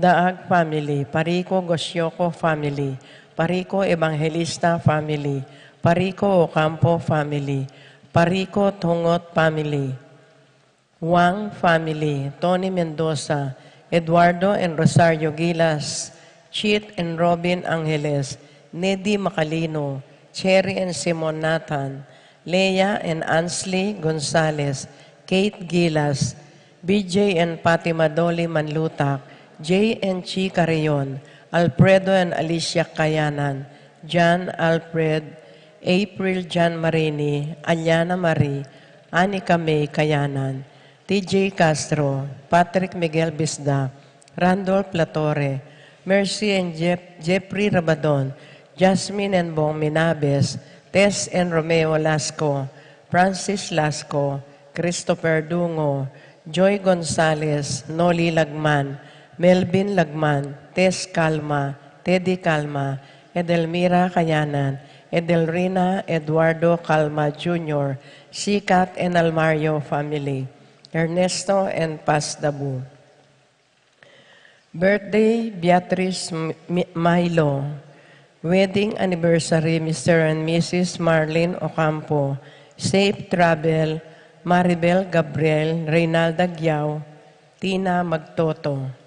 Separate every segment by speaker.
Speaker 1: Daag family, Parico Gosyoco family, Parico Evangelista family, Parico Ocampo family, Parico Tungot family, Wang family, Tony Mendoza, Eduardo and Rosario Gilas, Chit and Robin Angeles, Nedy Macalino, Cherry and Simon Nathan, Leah and Ansley Gonzalez, Kate Gilas, BJ and Pati Madoli Manlutak, Jay and Chi Carrion, Alfredo and Alicia Kayanan, John Alfred, April Jan Marini, Aliana Marie, Anika May Kayanan, TJ Castro, Patrick Miguel Bisda, Randolph Latore, Mercy and Jeffrey Rabadon, Jasmine and Bong Minabes, Tess and Romeo Lasco, Francis Lasco, Christopher Dungo, Joy Gonzalez, Noli Lagman, Melvin Lagman, Tess Calma, Teddy Calma, Edelmira Kayanan, Edelrina Eduardo Calma Jr., Sikat and Almario family, Ernesto and Paz Dabu. Birthday, Beatrice Milo. Wedding anniversary, Mr. and Mrs. Marlene Ocampo. Safe travel, Maribel Gabriel, Reynalda Gyao, Tina Magtoto.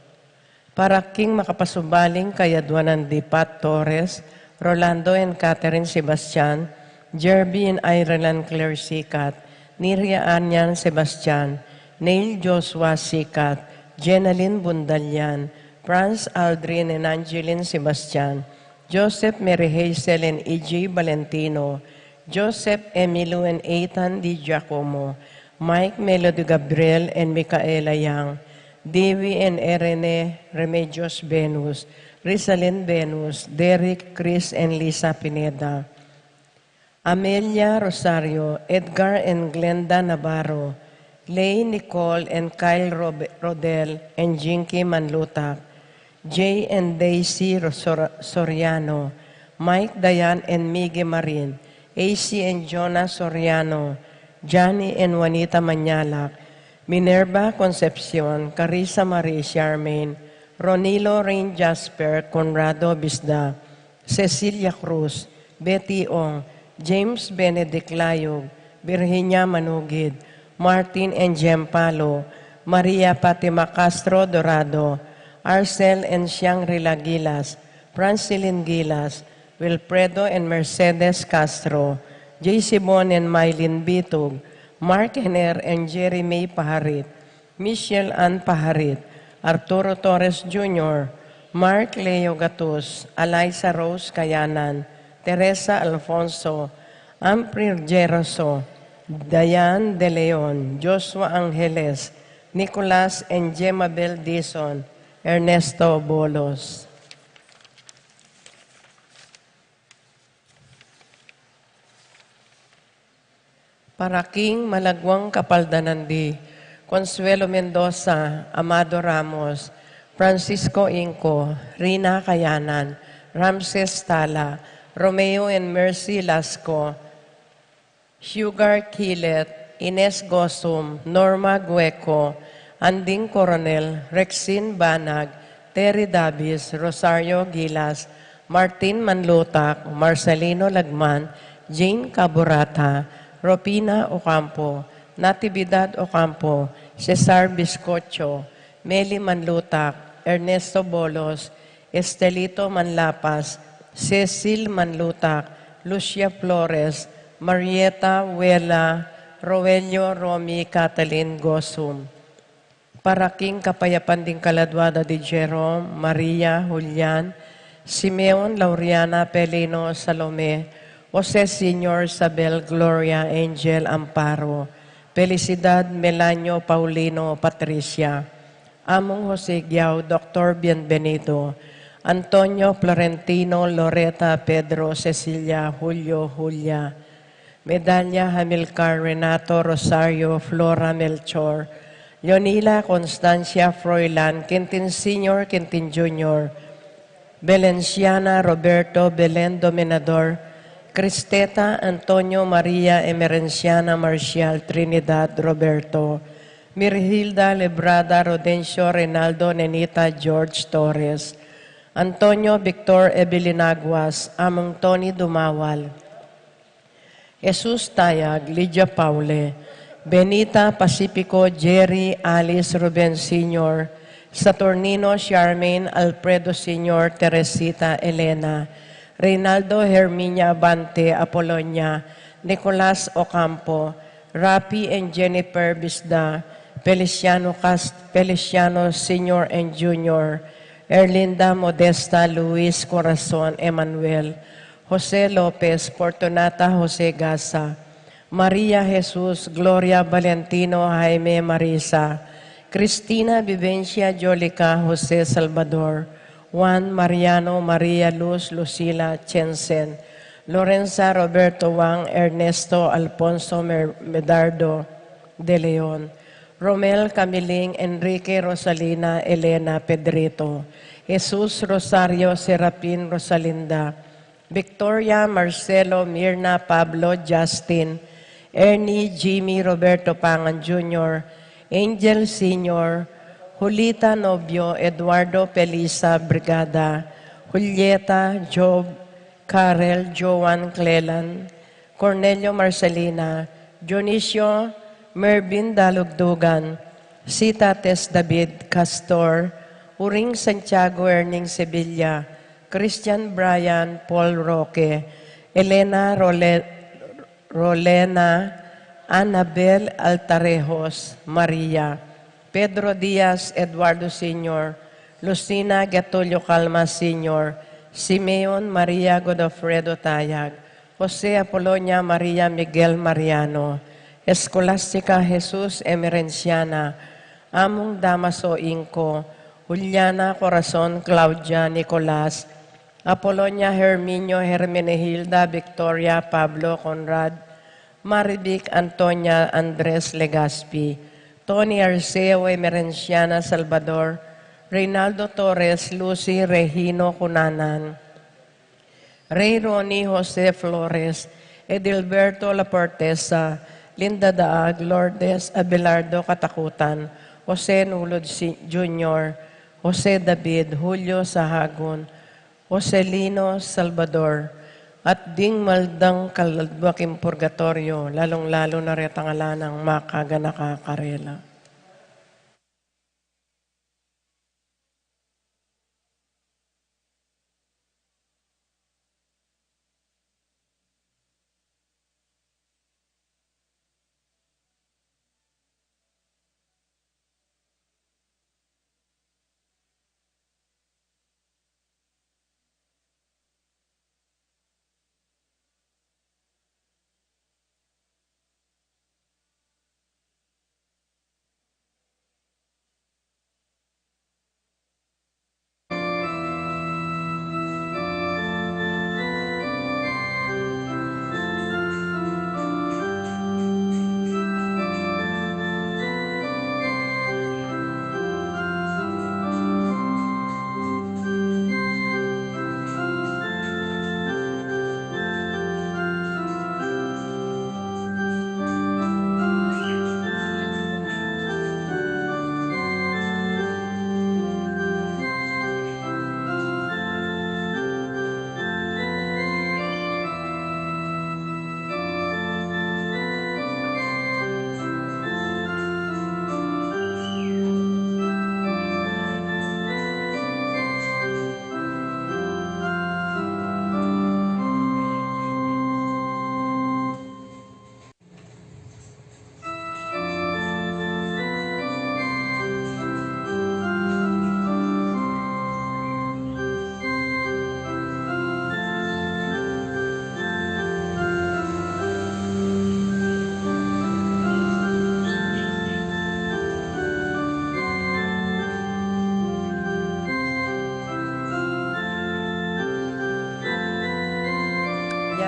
Speaker 1: Para king makapasubaling kay Adwanan D. Pat Torres, Rolando and Catherine Sebastian, Jerby and Ireland Claire Sikat, Niria Anyan Sebastian, Neil Joshua Sikat, Jenaline Bundalian, Franz Aldrin and Angeline Sebastian, Joseph Mary Hazel and E.J. Valentino, Joseph Emilio and Ethan Di Giacomo, Mike Melody Gabriel and Micaela Yang, Devi and Erene Remedios Venus, Rizalyn Venus, Derek, Chris and Lisa Pineda, Amelia Rosario, Edgar and Glenda Navarro, Lay Nicole and Kyle Rodel and Jinky Manlutak, Jay and Daisy Soriano, Mike Dayan and Miggy Marin, AC and Jonah Soriano, Johnny and Juanita Manyalak, Minerva Concepcion, Carissa Marie Charmaine, Ronilo Rain Jasper, Conrado Bisda, Cecilia Cruz, Betty Ong, James Benedict Layog, Virginia Manugid, Martin and Jem Palo, Maria Fatima Castro Dorado, Arcel and Shangri-La Gilas, Francilin Gilas, Wilfredo and Mercedes Castro, J.C. Bon and Mylene Bitug, Mark Henner and Jeremy Paharit, Michelle Ann Paharit, Arturo Torres Jr., Mark Leo Gatus, Eliza Rose Kayanan, Teresa Alfonso, Amprir Jeroso, Dayan De Leon, Joshua Angeles, Nicolas and Jemabel Dison, Ernesto Bolos. Para King Malagwang Kapaldanandi, Consuelo Mendoza, Amado Ramos, Francisco Inco, Rina Kayanan, Ramses Tala, Romeo and Mercy Lasco, Sugar Kilet, Ines Gosum, Norma Gueco, Anding Coronel, Rexin Banag, Terry Davis, Rosario Gilas, Martin Manlutak, Marcelino Lagman, Jane Caburata, Ropina Ocampo, Natividad Ocampo, Cesar Biscocho, Meli Manlutak, Ernesto Bolos, Estelito Manlapas, Cecil Manlutak, Lucia Flores, Marieta Huela, Roelio Romy Catalin Gosum. Para King Kapayapan din Kaladwada de Jerome, Maria Julian, Simeon Lauriana Pelino Salome, Jose Senior Sabel Gloria Angel Amparo, Felicidad Melanio Paulino Patricia, Among Jose Giao, Dr. Bienvenido, Antonio Florentino Loreta Pedro Cecilia Julio Julia, Medalla Hamilcar Renato Rosario Flora Melchor, Leonila Constancia Froilan, Quintin Senior, Quintin Junior, Belenciana Roberto Belen Dominador, Cristeta Antonio Maria Emerenciana Marcial Trinidad Roberto, Mirhilda Lebrada Rodencio Reynaldo Nenita George Torres, Antonio Victor Evelinaguas, Among Tony Dumawal, Jesus Tayag, Lydia Paule, Benita Pacifico, Jerry Alice Ruben Sr., Saturnino Charmaine Alfredo Sr., Teresita Elena, Reynaldo Herminia Abante Apolonia, Nicolas Ocampo, Rapi and Jennifer Bisda, Feliciano Sr. and Jr., Erlinda Modesta Luis Corazon Emanuel, Jose Lopez, Fortunata Jose Gasa, Maria Jesus, Gloria Valentino Jaime Marisa, Cristina Vivencia Jolica Jose Salvador, Juan Mariano Maria Luz Lucila Chensen, Lorenza Roberto Wang Ernesto Alfonso Medardo de Leon, Romel Camiling Enrique Rosalina Elena Pedrito, Jesus Rosario Serapin Rosalinda, Victoria Marcelo Mirna Pablo Justin, Ernie Jimmy Roberto Pangan Jr., Angel Sr., Julita Nobio Eduardo Pelisa Brigada, Julieta Job, Karel Joan Clelan, Cornelio Marcelina, Dionisio Mervin Dalugdugan, Sita Tess David Castor, Uring Santiago Erning Sevilla, Christian Brian Paul Roque, Elena Rolena, Annabel Altarejos Maria, Pedro Diaz Eduardo Sr., Lucina Getulio Calma Sr., Simeon Maria Godofredo Tayag, Jose Apolonia Maria Miguel Mariano, Escolastica Jesus Emerenciana, Among Damaso Inco, Juliana Corazon Claudia Nicolas, Apolonia Herminio Hermenegilda Victoria Pablo Conrad, Marivic Antonia Andres Legaspi, Tony Arceo Emerenciana Salvador, Reynaldo Torres Lucy Regino Cunanan, Ray Ronnie Jose Flores, Edilberto Laportesa, Linda Daag, Lourdes Abelardo Katakutan, Jose Nulod Jr., Jose David, Julio Sahagun, Joselino Salvador, at ding maldang kaladwaking purgatorio, lalong-lalo na retangala ng makaga nakakarela.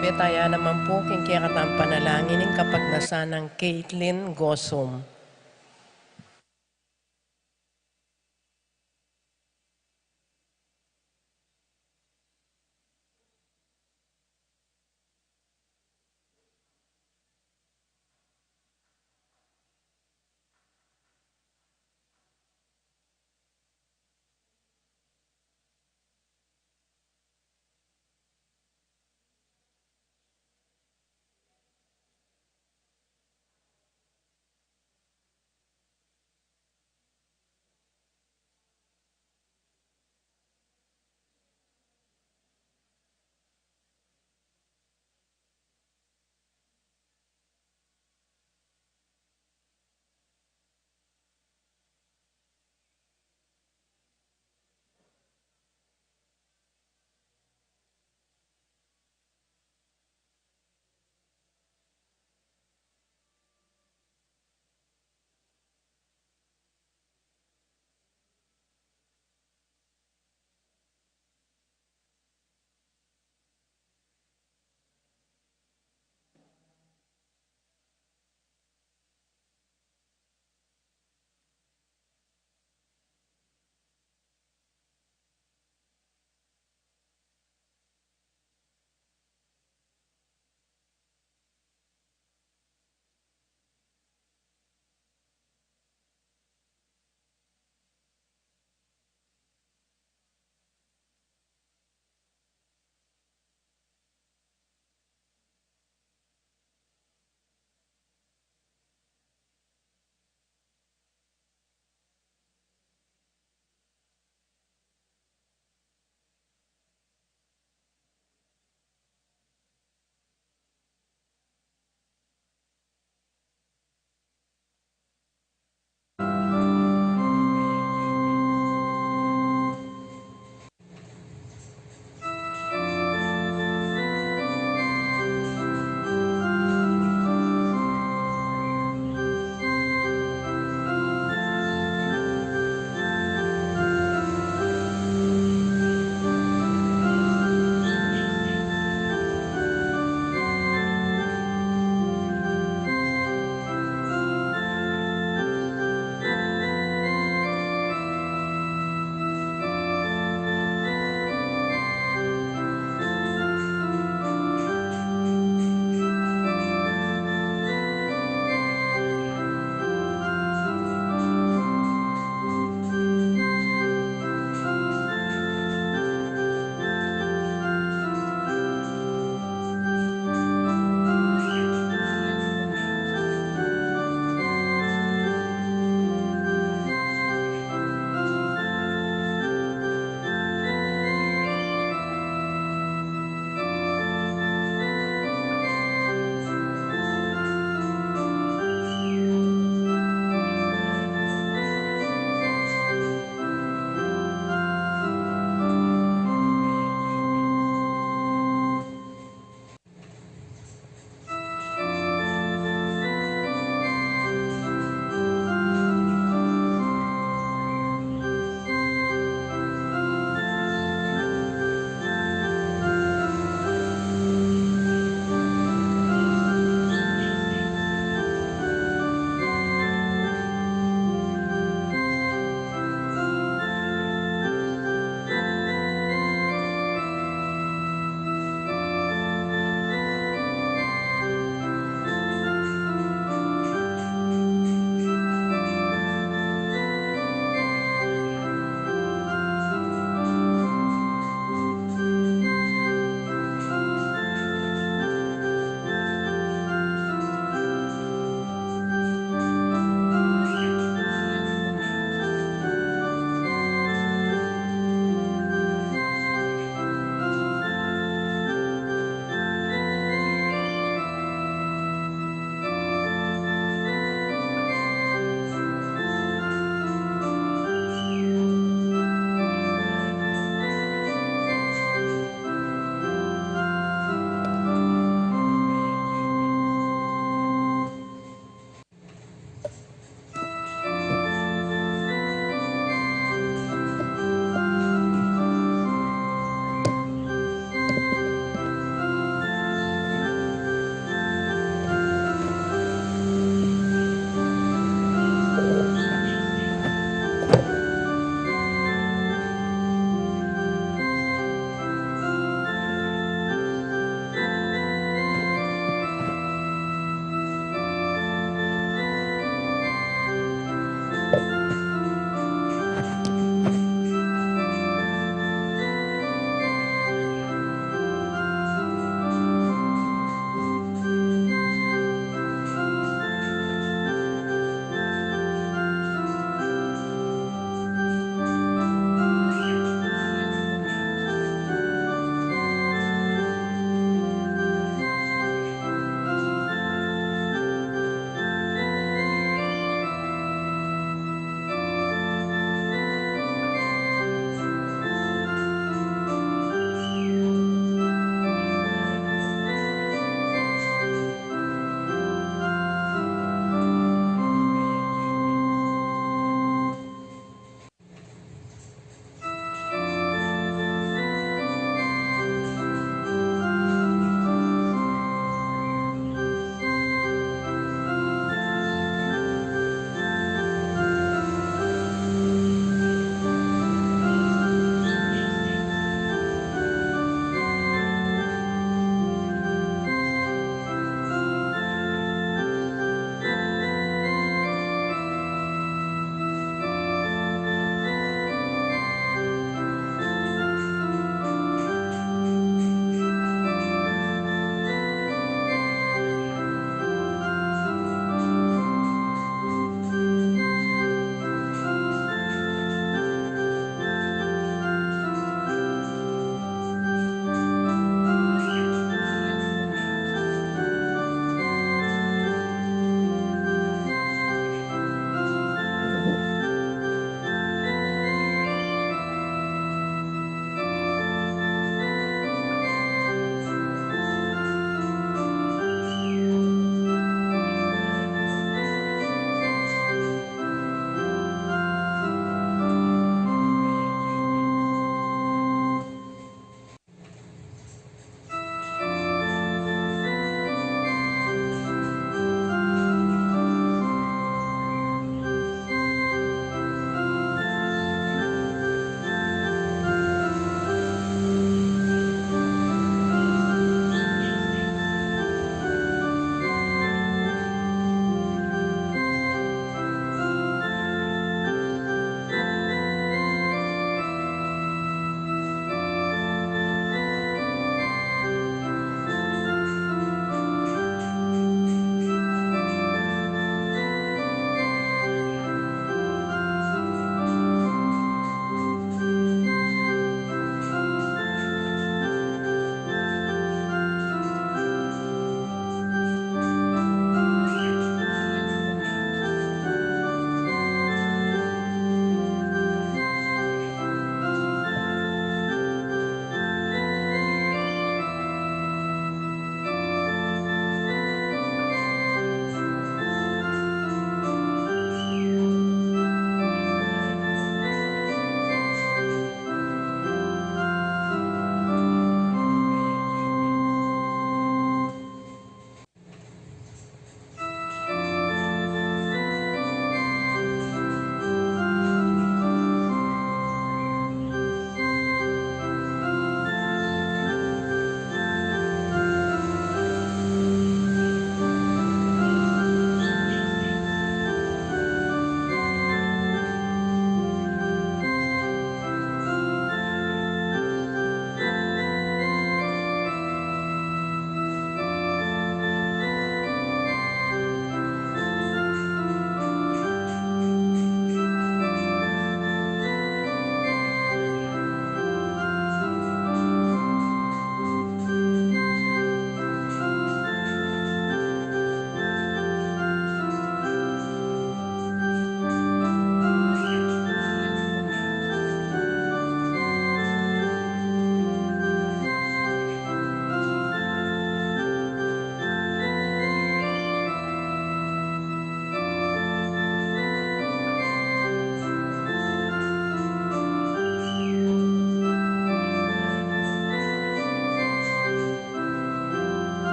Speaker 1: Betaya naman po king kaya katang panalangin ng kapagnasan ng Caitlin Gosom.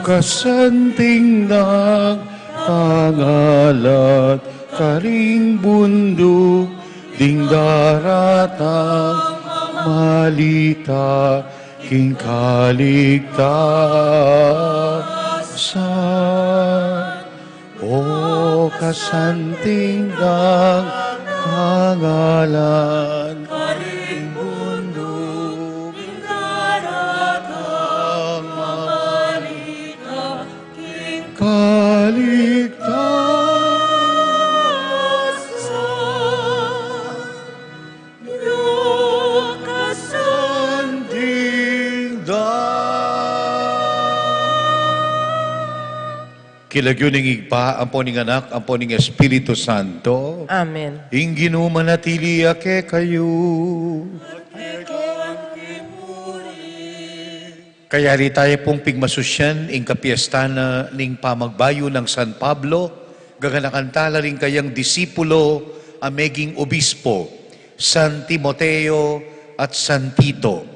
Speaker 2: kasanting ng tangalat, karing bundok, ding daratang malita, king kaligtasan. O kasanting ng tangalan, karing bundok, ding daratang malita, king kaligtasan. Kilagyuning igpa, amponing anak, amponing Espiritu Santo.
Speaker 1: Amen.
Speaker 2: Inginu manatili ake kayo. Kaya ri tayo pong pigmasusyan, ing kapiesta na ning pamagbayo ng San Pablo, gaganakantala rin kayang disipulo, ameging obispo, San Timoteo at San Tito.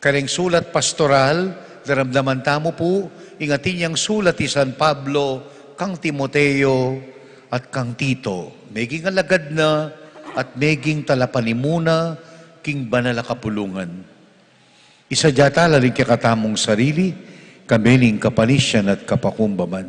Speaker 2: Kareng sulat pastoral, daramdaman tamo po, ingati niyang sulat ni San Pablo, kang Timoteo at kang Tito. Meging alagad na at meging talapanimuna, king banal a kapulungan. Isa jatala rin kakatamong sarili, kamining kapanisyan at kapakumbaman.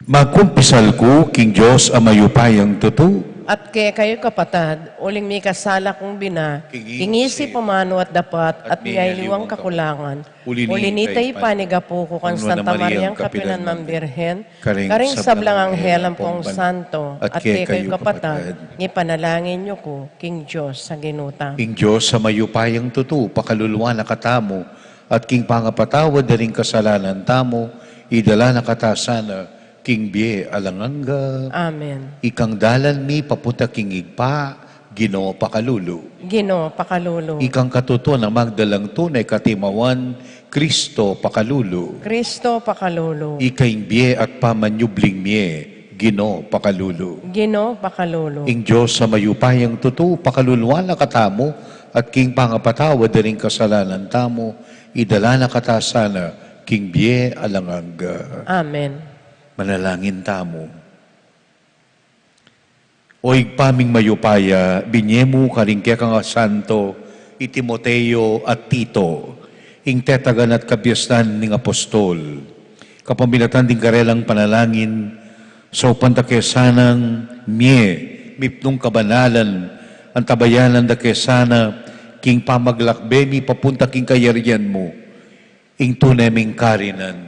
Speaker 2: Magkumpisal ko, King Diyos, amayupayang tutu.
Speaker 1: At kaya kayo kapatad, uling may kasala kong bina, kingisi pumano at dapat, at ngayliwang kakulangan. Ulini tayo panigapo ko kan Santa Mariang Kapinan Mambirhen, karing sablang anghelang pong santo, at kaya kayo kapatad, ipanalangin niyo ko, King Diyos sa ginuta.
Speaker 2: King Diyos, sa mayupayang tutu, pakaluluwa na katamo, at king pangapatawad na rin kasalanan tamo, idala na katasana, King Bie alanganga.
Speaker 1: Amen.
Speaker 2: Ikang dalan mi paputa king igpa, Ginoo pakalulu.
Speaker 1: Ginoo pakalulu.
Speaker 2: Ikang katutuan ng magdalang tunay katimawan, Kristo pakalulu.
Speaker 1: Kristo pakalulu.
Speaker 2: Ikaing bie at pamanyubling mie, Ginoo pakalulu.
Speaker 1: Ginoo pakalulu.
Speaker 2: Ing Diyos sa mayupayang tutu, pakaluluan na katamo, at king pangapatawad na rin kasalanan tamo, idala na katasana, King Bie alanganga.
Speaker 1: Amen.
Speaker 2: Manalangin tamo. Oig paming mayupaya, binyemu karingkya kang santo, Timoteo at Tito, ing tetagan at kabyastan ning apostol, kapamilatan ding karelang panalangin, so pantakesanang mie, mipnong kabanalan, ang tabayanan da kesana, king pamaglakbemi papunta king kayarian mo, ing tuneming karinan,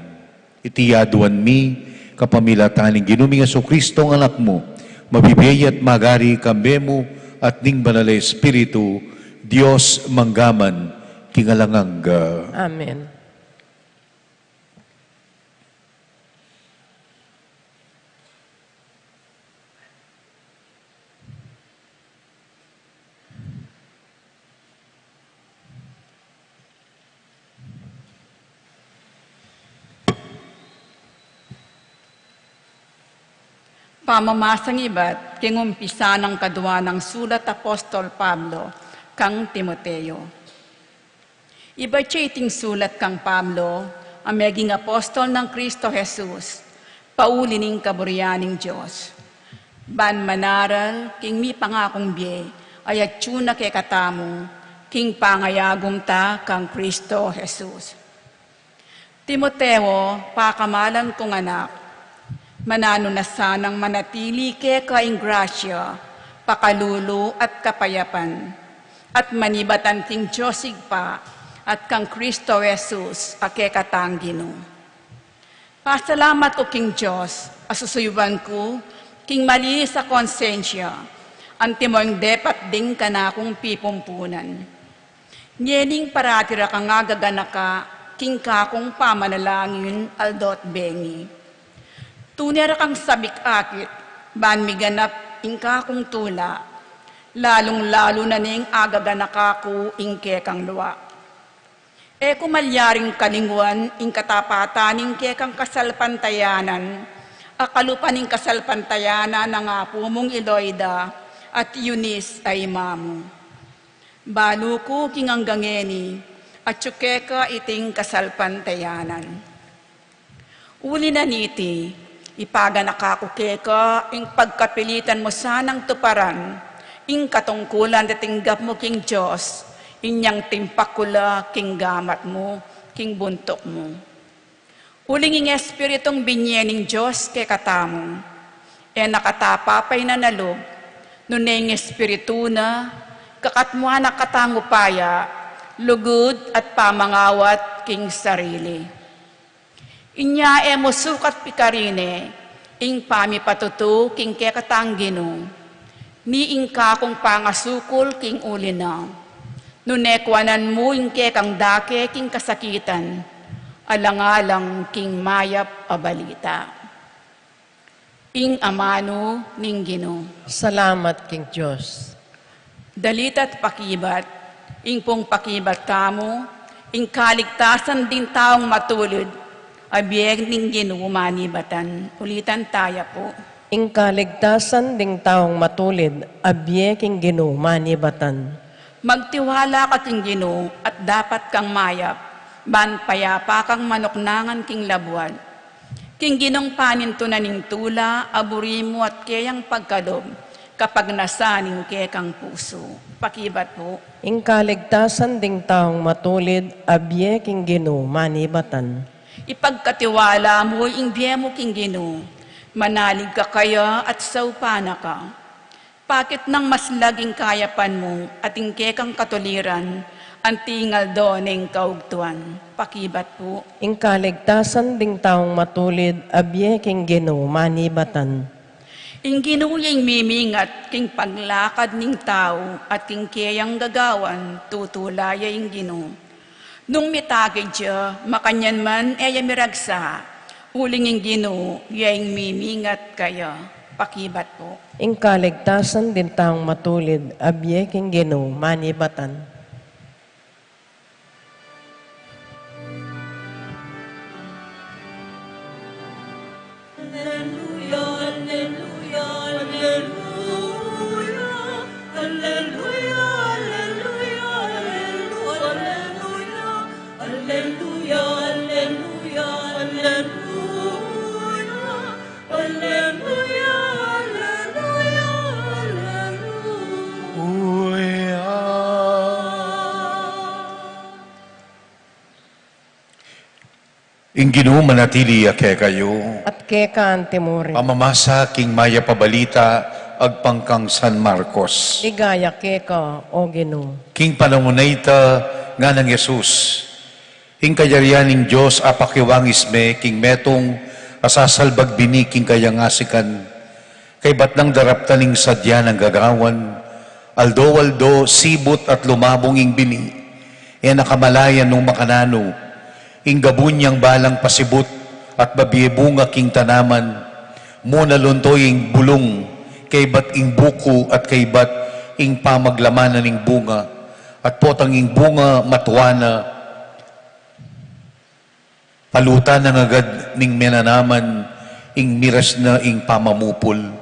Speaker 2: itiyaduan mi, kapamilataning ginuming Jesucristo ang anak mo, mabibiyay at magari kambemo at ning banal Espiritu, Diyos manggaman, kingalanganga.
Speaker 1: Amen.
Speaker 3: Pamamasang iba't kingumpisa ng kadwa ng sulat Apostol Pablo kang Timoteo. Iba iting sulat kang Pablo, ang meging apostol ng Kristo Jesus, paulining kaburianing Diyos. Ban manaral, king mi pangakong bie, ay atsuna kay katamo, king pangayagom ta kang Kristo Jesus. Timoteo, pakamalan kong anak, manano na sanang manatili ke kaing grasya, pakalulu at kapayapan, at manibatan ting Diyosig pa, at kang Kristo Jesus, ake katanggino. Pasalamat ko king Diyos, asusuyuban ko, king mali sa konsensya, antimoing depat ding kanakong pipumpunan. Nyening paratira ka nga gaganaka, king kakong pamanalangin aldot bengi. Tunera kang sabik-akit, ban miganap ingka kong tula, lalong-lalo na ning agaganaka ko ingke kang luwa. E kumalyaring kalingwan ing katapataning ke kang kasalpantayanan, akalupan ing kasalpantayanan na nga pumong Iloida at Eunice ay mamu. Baluko king anggangeni, at tsukeka iting kasalpantayanan. Uli na niti, ipaga nakakukeka, ing pagkapilitan mo sanang tuparan, ing katungkulan datinggap mo king Diyos, inyang timpakula king gamat mo, king buntok mo. Uling ing espiritong binyening Diyos kay katamo, nakatapapay na nalog, nuneng espiritu na, kakatmuha na katangupaya, lugod at pamangawat king sarili. Inya mo sukat pikarine, ing pamipatuto king kekatanggino, ni ing kakong pangasukol king ulina, nunekwanan mo ing kekang dake king kasakitan, alang-alang king mayap abalita. Ing amano ning Ginoo.
Speaker 1: Salamat, King Diyos.
Speaker 3: Dalita't pakibat, ing pong pakibat kamo, ing kaligtasan din taong matulid, abiyeg ning Ginoo manibatan. Ulitan tayo po.
Speaker 1: Ing kaligtasan ding taong matulid, abye king Ginoo manibatan.
Speaker 3: Magtiwala ka king Ginoo at dapat kang mayap, ban payapa kang manoknangan king labuan. King Ginong paninto na ning tula, aburi mo at kayang pagkadob, kapag nasaning kekang puso. Pakibat po.
Speaker 1: Ing kaligtasan ding taong matulid, abye king Ginoo manibatan.
Speaker 3: Ipagkatiwala mo, ing biye mo king Ginoo, manalig ka kaya at saupana ka. Pakit nang mas laging kayapan mo at ing kekang katuliran, ang tingal doneng kaugtuan. Pakibat po.
Speaker 1: Ing kaligtasan ding taong matulid, abye king Ginoo manibatan.
Speaker 3: Ing ginuyang mimingat king paglakad ning tao at king kayang gagawan, tutulaya ing Ginoo. Nung mitagay siya, makanyan man miragsa, uling ing Ginoo, yaing mimingat kaya. Pakibat po.
Speaker 1: Ing kaligtasan din taong matulid, abye king Ginoo manibatan.
Speaker 2: Ing Ginoo manatili ake kayo.
Speaker 1: At keka ang timuri.
Speaker 2: Pamamasa king maya pabalita agpangkang San Marcos.
Speaker 1: Ligaya keka, o Ginoo.
Speaker 2: King panangunayta nga ng Yesus. Ing kayarianing Diyos apakiwangis me king metong asasalbag bini king kayangasikan. Kay batnang daraptaning sadya ng gagawan. Aldo sibot at lumabong ing bini. Nakamalayan nung makanano. Ing gabunyang balang pasibot at babiyebunga king tanaman, muna luntoy ing bulong, kay bat ing buko at kay bat ing pamaglamanan ing bunga, at potang ing bunga matuana, palutan ng agad ning menanaman, ing miras na ing pamamupol.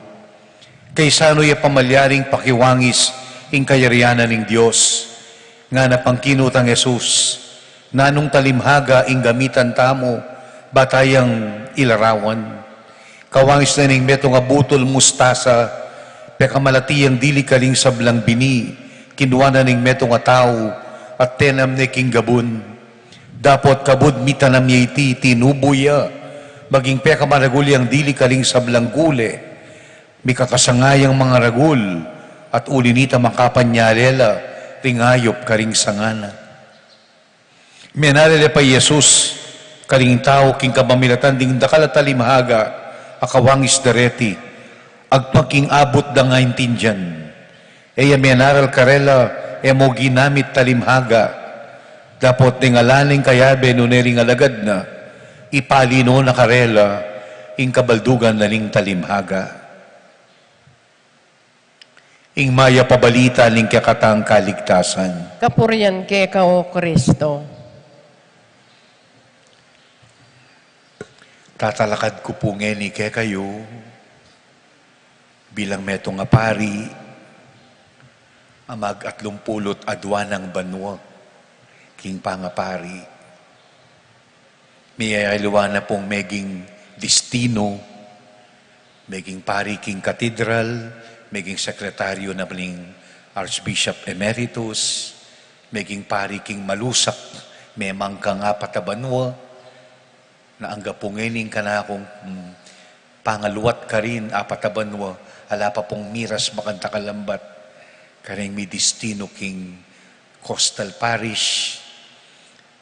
Speaker 2: Kay sano'y pamalyaring pakiwangis ing kayarianan ning Diyos, nga napangkinutang Yesus, nanong talimhaga ing gamitan tamo, batayang ilarawan. Kawangis na ning metong abutol mustasa, pekamalati ang dili kaling sablang bini, kinuha na ning metong atao, at tenam ne king gabun. Dapot kabud mitanam iti tinubuya, maging pekamaraguli ang dili kaling sablang gule, mikakasangayang mga ragul, at ulinita makapanyalela, ringayop karing sangana. Menalele pa Jesus, kaling tao king kabamilatan ding dakalatalimhaga, akawangis dareti, agpagking abot da nga intindihan. Menaral karela, mo ginamit talimhaga, dapot ding alaning kayabe nunering alagad na, ipalino na karela, ing kabaldugan na ning talimhaga. Ing maya pabalita ning kakatang kaligtasan.
Speaker 1: Kapurian keka, o Kristo.
Speaker 2: Tatalakad ko po ngeni kay kayo bilang metong apari amag at lumpulot adwanang banwa, king pangapari. Miyayaliwa na pong meging destino, meging pari king katedral, meging sekretaryo na ning Archbishop Emeritus, meging pari king malusak, memang ka nga patabanwa, na ang gapungening ka na akong pangaluwat ka rin, apatabanwa, ala pa pong miras makanta kalambat, karing may destino king Coastal Parish,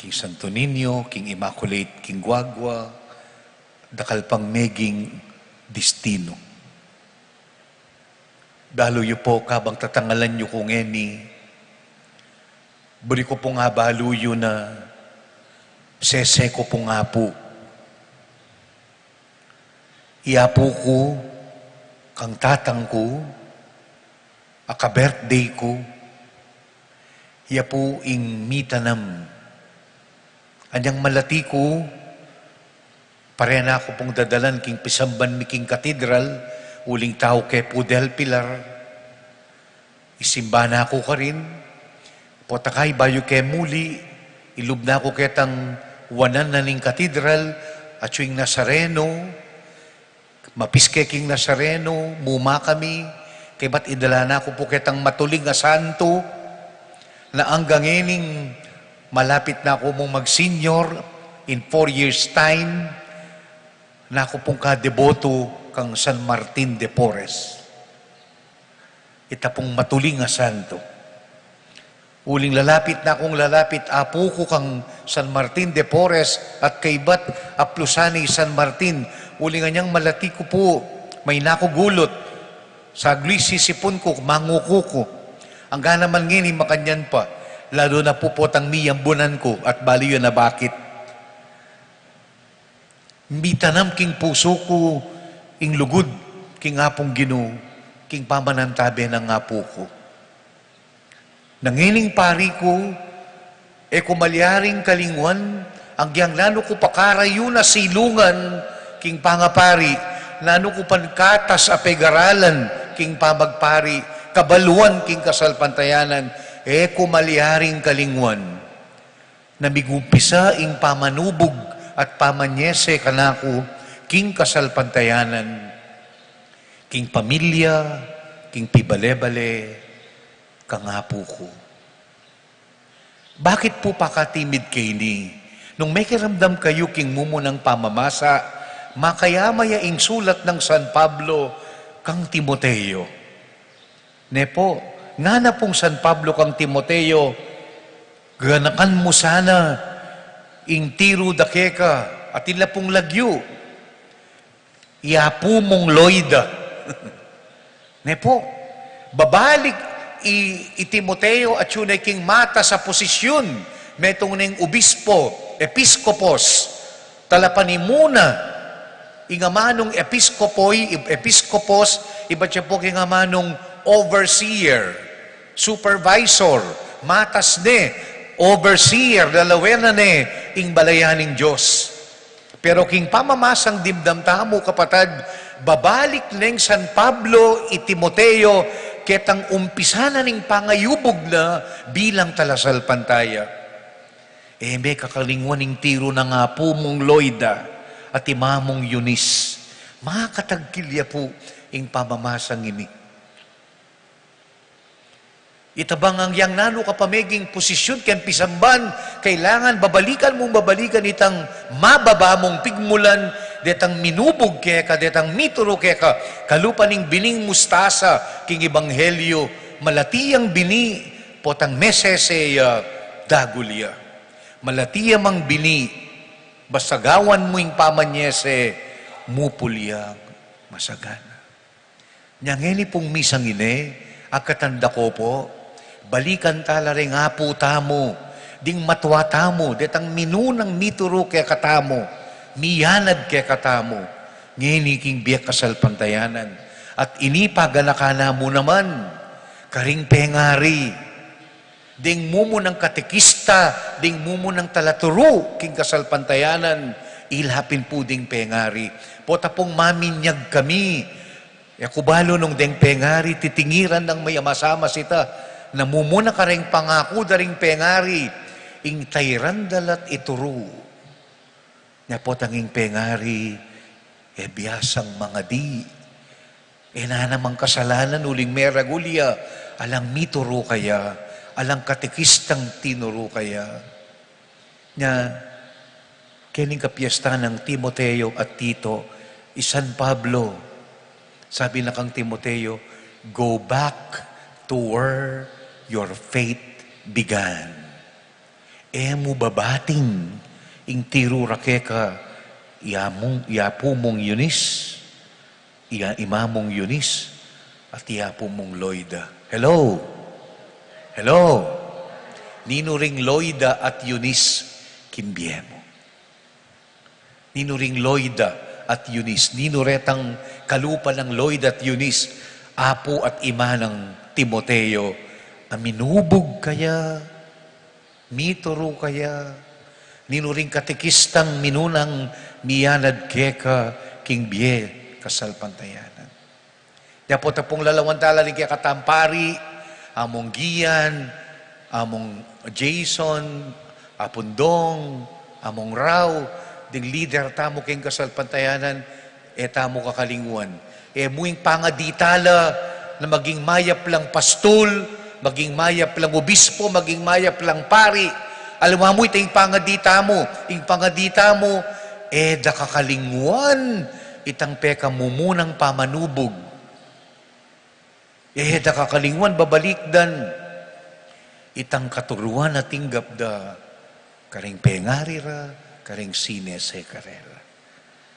Speaker 2: king Santo Niño, king Immaculate, king Guagua, dakal pang meging destino. Dalo yu po kabang tatangalan yu kung eni, buri ko po nga balo yu na sese ko po nga po. Iapo ko, kang tatang ko, aka-birthday ko, iya po ing mitanam. Anyang malati ko, pareha na ako pong dadalan king pisamban mi king katedral, uling tao ke Pudel Pilar. Isimba na ako ka rin, potakay bayo ke muli, ilub na ako ketang wanan na ning katedral, at yung Nazareno, mapiske king Nazareno, muma kami, kay ba't idala na ako po ketang matuling nga santo, na hanggang ening malapit na ako mong mag-senior in 4 years time, na ako pong kadeboto kang San Martin de Porres. Ita pong matuling nga santo. Uling lalapit na akong lalapit, apo ko kang San Martin de Porres at kay bat aplusani San Martin. Uling anyang malati ko po, may nakugulot. Sa aglisi sipon ko, manguko ko. Ang ganaman ngini makanyan pa, lalo na po potang miyambunan ko at bali yun na bakit. Mitanam king puso ko, ing lugod, king apong Ginoo, king pamanantabi ng apo ko. Nangining pari ko, kumalyaring kalingwan, ang giyang lalo ko pakarayo na silungan, king pangapari, lalo ko pankatas apegaralan, king pamagpari, kabaluan king kasalpantayanan, kumalyaring kalingwan, namigumpisa ing pamanubog at pamanyese kanako, king kasalpantayanan, king pamilya, king pibalebale, kangapo ko. Bakit po pakatimid kayo ni? Nung may kiramdam kayo king mumunang pamamasa, makayamaya ing sulat ng San Pablo, kang Timoteo. Nepo, nga na pong San Pablo kang Timoteo, ganakan mo sana, ing tiro dakeka, at ila pong lagyo, iapo mong loida. Nepo, babalik Timoteo at yun ay king mata sa posisyon, metong ning obispo, episkopos, talapanimuna, ingamanong episkopos, iba siya po kingamanong overseer, supervisor, matas ne, overseer, dalawa na ne, ing balayaning Diyos. Pero king pamamasang dimdam tamo kapatad, babalik neng San Pablo Timoteo, ketang umpisa na ning pangayubog na bilang talasal pantaya. May kakalingwan ning tiro na nga po mong Loida at imamong Eunice. Makatagkilya po ing pamamasang ini. Itabang ang yang nano kapameging posisyon ken pisamban, kailangan babalikan itang mababa mong pigmulan, detang minubog kaya ka, detang mituro kaya ka, kalupaning bining mustasa, king ebanghelyo, malatiyang bini, potang meseseya, dagulya. Malatiya mang bini, basagawan mo yung pamanyese, mupulyang masagana. Nyangeni pong misang ine, akatanda ko po, balikan talaring apo tamo, ding matwa tamo, detang minunang mituro kaya katamo, miyanad kaya katamo, ngeni king biyak kasalpantayanan, at inipaganakana mo naman, karing pengari, ding mumo ng katekista, ding mumo ng talaturo, king kasalpantayanan, ilhapin po ding pengari, pota pong maminyag kami, kubalo nung ding pengari, titingiran ng may amasama sita, namumuna ka rin pangako daring pengari, ing tayrandalat ituru. Nya po tanging pengari, biasang mga di. Na namang kasalanan uling meragulya, alang mituro kaya, alang katekistang tinuro kaya. Nya, kining kapiesta ng Timoteo at Tito, San Pablo, sabi na kang Timoteo, go back to where your faith began. Mo babating, ing tiro rakeka, iapo mong Yunis, imamong Yunis, at iapo mong Loida. Hello? Hello? Nino ring Loida at Yunis, kimbiemo. Nino ring Loida at Yunis. Nino retang kalupa ng Loida at Yunis, apo at ima ng Timoteo, aminubog kaya, mituro kaya, nino ring katekistang minunang miyanad keka, king bie, kasalpantayanan. Diya po tapong lalawantala rin kaya katampari, among Gian, among Jason, apundong, among Raw, ding leader tamo keng kasalpantayanan, tamo kakalinguan. Muing pangaditala na maging mayap lang pastol, maging mayap lang obispo, maging mayap lang pari. Alam mo ito yung pangadita mo. Yung pangadita mo, da kakalinguan, itang peka mumunang pamanubog. Da kakalinguan, babalikdan. Itang katuruan na tinggap da, karing pengarira, karing sinese karela.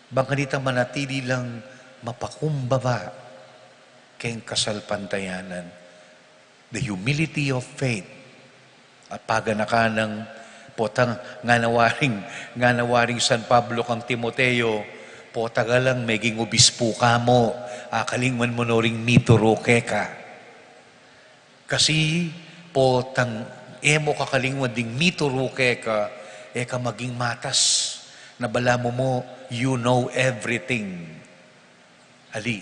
Speaker 2: Baka dita manatili lang mapakumbaba keng kasalpantayanan. The humility of faith. At paganakanang potang nga nawaring San Pablo kang Timoteo, potagalang meging obispo ka mo, akalingman mo no ring mituro keka. Kasi potang emo kakalingwan ding mituro keka, ka maging matas, na bala mo, you know everything. Ali,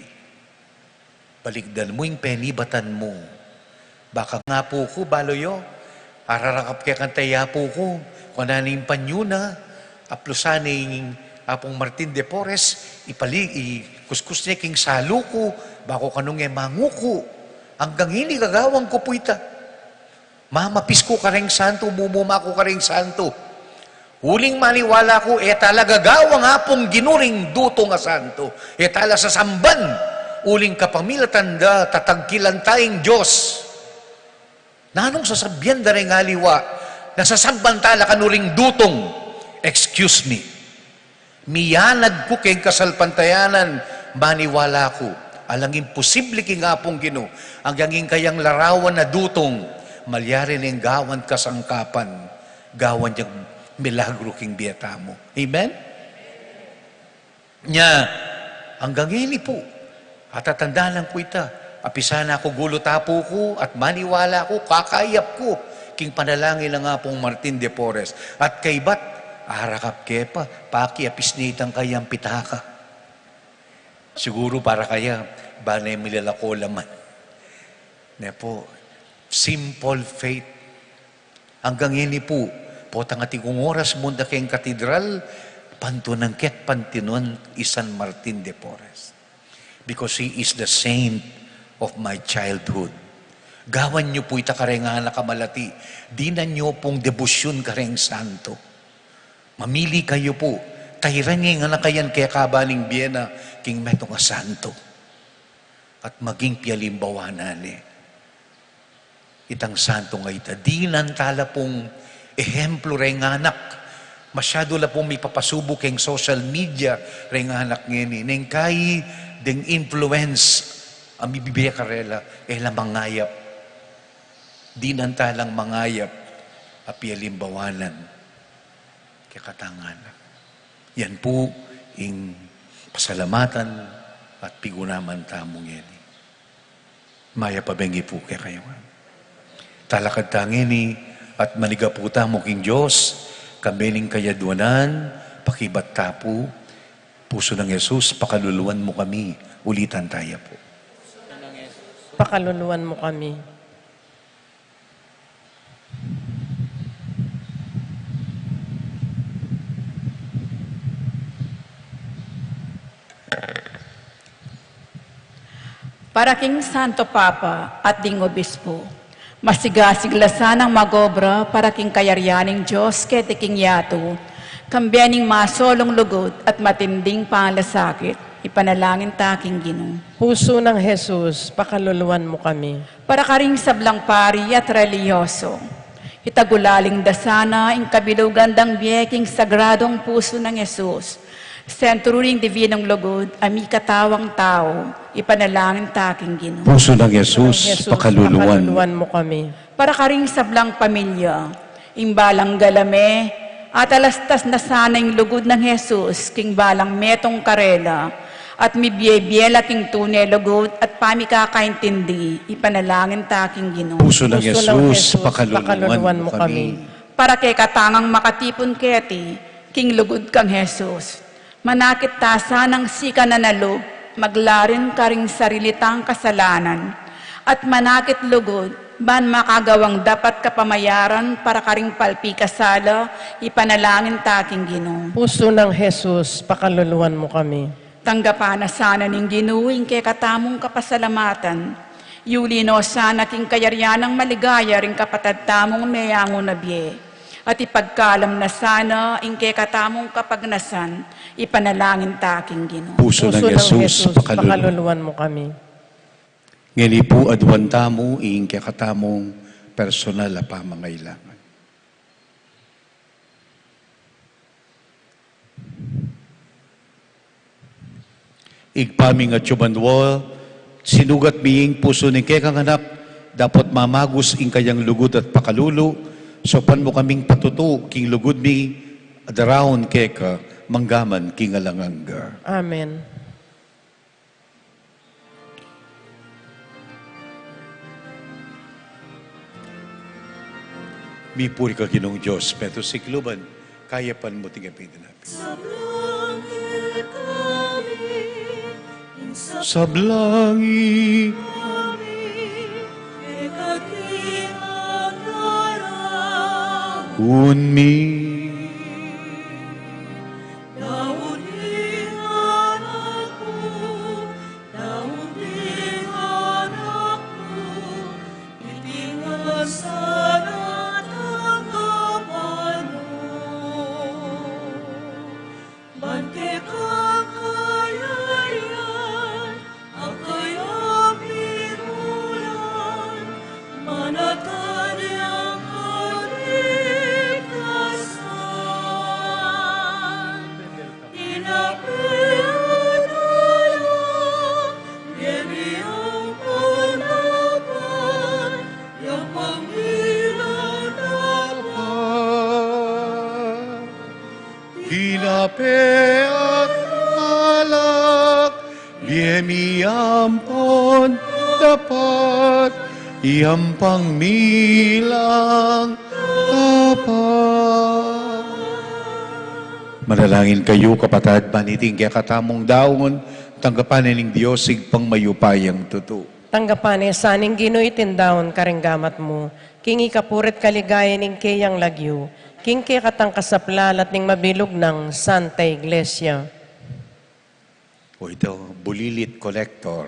Speaker 2: baligdan mo yung penibatan mo. Baka nga po ko, baloyo, ararakap kaya kantaya po ko, kung naning panyuna, aplusaning apong Martin de Porres, kuskus niya king salo ko, bako kanong manguko, hanggang hindi gagawang ko po ita. Mamapis ko kareng santo, mumuma ko kareng santo. Huling maniwala ko, talaga gawang hapong ginuring duto nga santo. Tala sa samban, uling kapamilatan da, tatagkilan tayong Diyos. Nanong sasabyan da rin aliwa, nasasamban tala kanuring dutong, excuse me, miyanag ko keng kasalpantayanan, maniwala ko, alang imposible king hapong gino, ang ganging kayang larawan na dutong, malyari ng gawan kasangkapan, gawan niyang milagro king biyata mo. Amen? Nya, hanggang ini po, at tatandaan lang ko ita, apisana ako gulo tapo ko, at maniwala ko, kakayap ko, king panalangin ng apong Martin de Porres. At kay bat, arakap kepa, pakiapis nitang kayang pitaka. Siguro para kaya, banay milalako laman. Na po, simple faith. Hanggang ini po, potang ating oras munda kayong katedral, pantunangket pantinuan San Martin de Porres. Because he is the saint of my childhood. Gawan niyo po ita karenga na kamalati. Di na niyo pong debosyon kareng santo. Mamili kayo po. Tahiran nga na kayan kaya kabaling biyena king meto nga santo. At maging pialimbawanan itang santo nga ita. Di nantala pong ehemplo rin nga anak. Masyado la pong may papasubo keng social media rin nga anak ngeni. Neng kay deng influence ang bibibaya karela la mangayap. Di nantalang mangayap apialimbawanan. Kaya katangan. Yan po ing pasalamatan at pigunaman tamong yan. Maya pabengi po kaya kayo. Talakad tangini at manigaputa mo king Diyos, kamiling kayadwanan, pakibat tapo, puso ng Yesus, pakaluluan mo kami, ulitan tayo po.
Speaker 1: Pakaluluan mo kami.
Speaker 3: para king Santo Papa at ding Obispo, masigasiglasan ang magobra para king kayaryaning Diyos kete king yato, kambiyaning masolong lugod at matinding pangalasakit, ipanalangin taking Ginoo.
Speaker 1: Puso ng Jesus, pakaluluwan mo kami.
Speaker 3: Para karing sablang pari at reliyoso, itagulaling dasana ing kabilugandang biyeking sagradong puso ng Jesus, senturing divinong lugod, ami katawang tao, ipanalangin taking Ginoo.
Speaker 2: Puso ng Jesus, pakaluluwan.
Speaker 1: pakaluluwan mo kami.
Speaker 3: Para karing sablang pamilya, imbalang galame, at alastas na sana yung lugod ng Jesus, king balang metong karela, at mibiyebiyela king tunay lugod, at pamikakaintindi, ipanalangin taking Ginoo.
Speaker 2: Puso ng
Speaker 1: Puso ng
Speaker 2: Jesus, pakaluluwan mo kami.
Speaker 3: Para kay katangang makatipon keti, king lugod kang Jesus. Manakit tasa ng sika na nalog, maglarin ka ring sarilitang kasalanan, at manakit lugod, ban makagawang dapat kapamayaran para karing palpi kasala, ipanalangin taking Ginoo.
Speaker 1: Puso ng Jesus, pakaluluwan mo kami.
Speaker 3: Tanggapan na sana ning ginuwing kay katamong kapasalamatan. Yulino sana king kayaryanang maligaya ring kapatad tamong mayango na biye. At ipagkalam na sana ing kay katamong kapagnasan, ipanalangin taking Ginoo.
Speaker 2: Puso ng Jesus, pakaluluwan.
Speaker 1: pakaluluwan mo kami.
Speaker 2: Ngeli po adwanta mo, iing kakatamong personal na pamangailangan. Igpaming at yumanwal, sinugat miing puso ni kekang anak, dapat mamagus ing kayang lugod at pakalulu, sopan mo kaming patuto, king lugod mi, adaraon keka, manggaman king alangangga.
Speaker 1: Amen.
Speaker 2: Mipuri ka Ginoong Diyos, peto sikluban, kaya pan mo tingapitin natin. Sablangi kunmi Hinapeat alak, biemiampon dapat, iampang milang tapat. Manalangin kayo, kapatid, maniting kaya katamong daon, tanggapan ng Diyos, sigpang mayupayang tuto.
Speaker 1: Tanggapan saning Ginoo itindaon karenggamat mo, kingi kapurit kaligaya ning kayang lagyo, king kay katang kasaplalat ning mabilog ng Santa Iglesia.
Speaker 2: O ito, bulilit collector.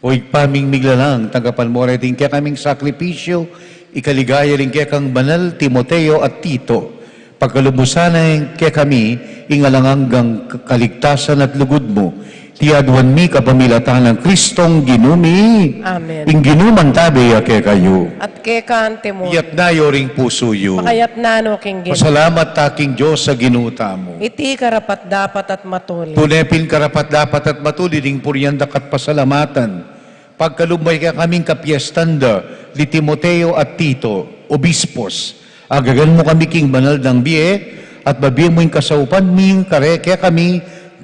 Speaker 2: O igpaming miglalang, tanggapan mo rin kaya kaming sakripisyo, ikaligaya rin kaya kang banal Timoteo at Tito, pagkalumusanay kaya kami, ingalanganggang kaligtasan at lugod mo, tiadwan mi kapamilatan ng Kristong ginumi.
Speaker 1: Amen.
Speaker 2: Ing ginuman tabi kaya kayo.
Speaker 1: At kay kante mo,
Speaker 2: Iyat na yoring puso yu.
Speaker 1: pakayat nano king Ginoo.
Speaker 2: Pasalamat taking Diyos sa ginuta mo.
Speaker 1: Iti karapat dapat at matuli.
Speaker 2: Tunepin karapat dapat at matuli ding puryandak at pasalamatan. Pagkalumay ka kaming kapiestanda, li Timoteo at Tito, obispos. Agagan mo kami king banal ng biye, at babiyan mo yung kasaupan ming kare, kaya kami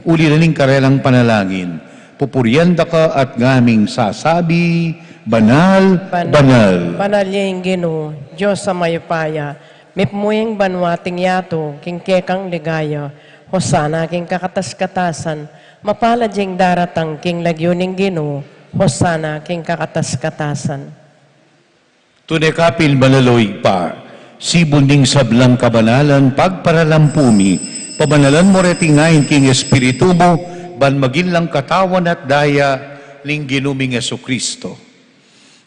Speaker 2: uli na ning karelang panalangin. Pupuryanda ka at ngaming sasabi, banal, banal.
Speaker 1: Banal yung Ginoo, Diyos sa mayupaya, mipmuyeng banwating yato, king kekang ligaya, hosana king kakatas-katasan, mapalad yung daratang king lagyo ning Ginoo, hosana king kakatas-katasan.
Speaker 2: Tunekapil malaloy pa, sibunding sablang kabanalan, pagparalampumi, pabanalan mo retingain king espiritu mo, ban magin lang katawan at daya ning ginuming Kristo.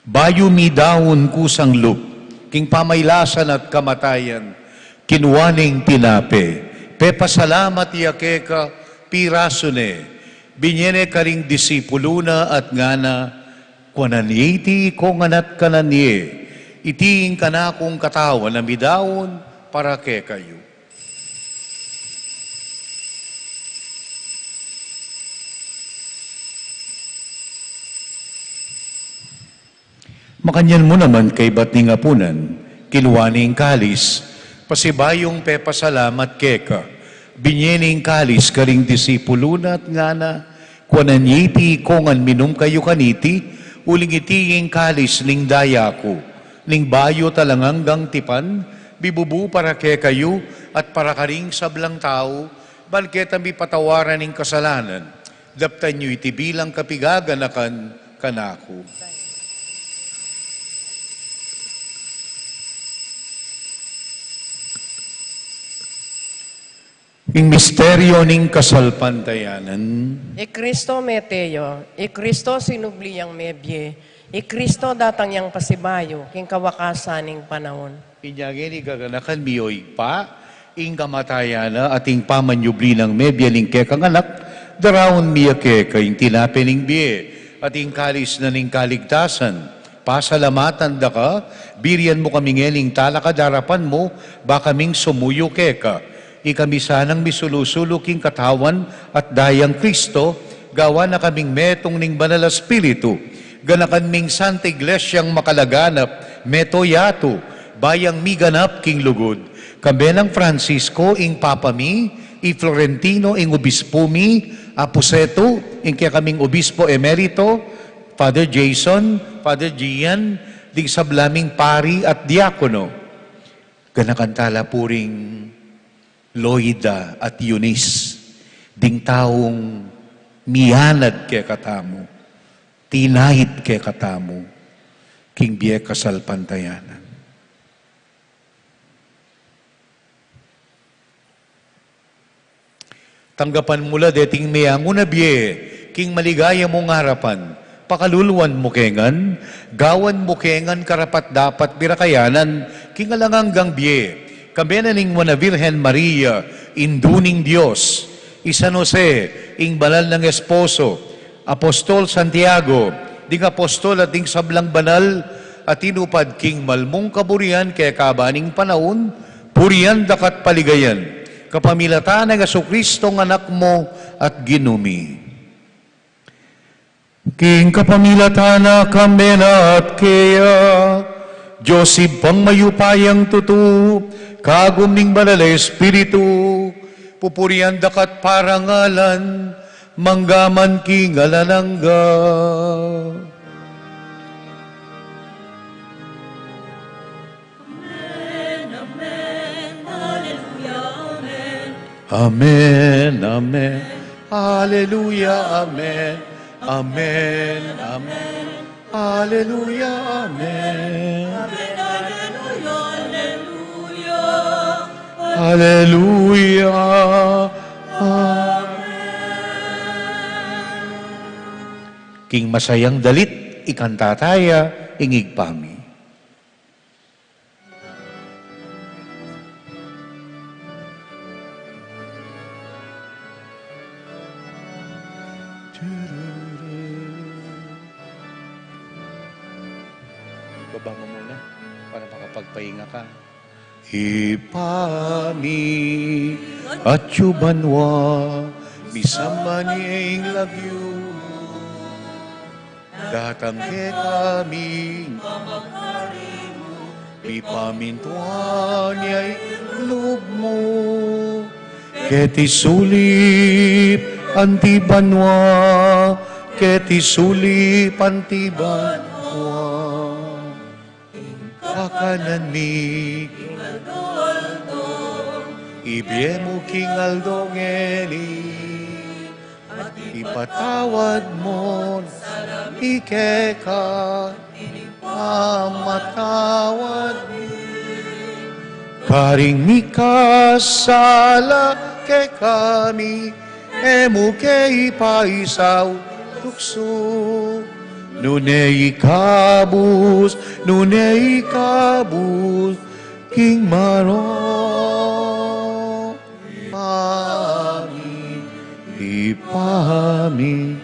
Speaker 2: Bayo mi dawon kusang lup, king pamaylasan at kamatayan, kinuwaning pinape, pepasalamat yakeka, pirasune, binyene karing disipuluna at ngana, kwananyiti kong anat kananye, itiing kanakong katawan na midawon para ke kayo. Makanyan mo naman kay batning apunan, kiluwaning kalis, pasibayong pepasalamat keka, binyening kalis karing disipuluna at ngana, kwananyiti kongan minum kayo kaniti, uling itiing kalis ning daya ko, ning bayo talanganggang tipan, bibubu para ke kayo, at para karing sablang tao, balketa mi patawaran ning kasalanan, daptan nyo iti bilang kapigaganakan kanako. Ing misteryo ning kasalpantayanan.
Speaker 1: Kristo meteo, Kristo sinubliyang mebye, Kristo datang yang pasibayo, king kawakasan ning panahon.
Speaker 2: Inyagin igaganakan miyoy pa, ing kamatayana at ing pamanyubli ng mebye ning kekang anak, darawon miya keka ing tinape ning biye, at ing kalis na ning kaligtasan. Pasalamatan da ka, birian mo kaming eling talakadarapan mo, baka ming sumuyo keka. Ikami sanang misulusulo king katawan at dayang Kristo, gawa na kaming metong ning banal espiritu, ganakan ming Santa Iglesyang makalaganap, meto yato, bayang miganap king lugod, kambe ng Francisco ing Papa mi, i Florentino ing Obispo mi, Aposeto, ing kaya kaming Obispo Emerito, Father Jason, Father Gian, ding sablaming pari at diakono, ganakan tala puring Loida at Eunice, ding taong miyanad ke katamo, tinahit ke katamo, king biye kasalpantayanan. Tanggapan mula deting miyango na biye, king maligaya mong harapan, pakaluluan mo kengan, gawan mo kengan karapat dapat birakayanan, king alanganggang biye, kambenan ning Mona Virgen Maria, induning Diyos, San Jose, ing banal ng esposo, Apostol Santiago, ding apostol at ding sablang banal, at tinupad king malmong kaburian kaya kabaning panahon, purian dakat paligayan, kapamilatan ng Jesucristong anak mo at ginumi. King kapamilatan na kamena at kaya, Diyosib pang mayupayang tutu, kagum ning banal espiritu, pupurian dakat parangalan, manggaman king alalangga.
Speaker 4: Amen, amen, hallelujah, amen.
Speaker 2: Amen, amen, hallelujah, amen, amen, amen, hallelujah, amen. Hallelujah. King masayang dalit, ikantataya, ingig pami. Baba mo muna para makapagpahinga ka. Ipami at yubanwa, misamaniing lagyo, datang ke kami, ipamintuan niya'y loob mo, keti sulip antibanwa, keti sulip antibanwa, kakanan mi, Ibiemo king aldongeli, at ipatawad mo, ikeka, amatawad karing mikasala ke kami, emu kay paisaw tukso. Nunay kabus, king maro. Ipami.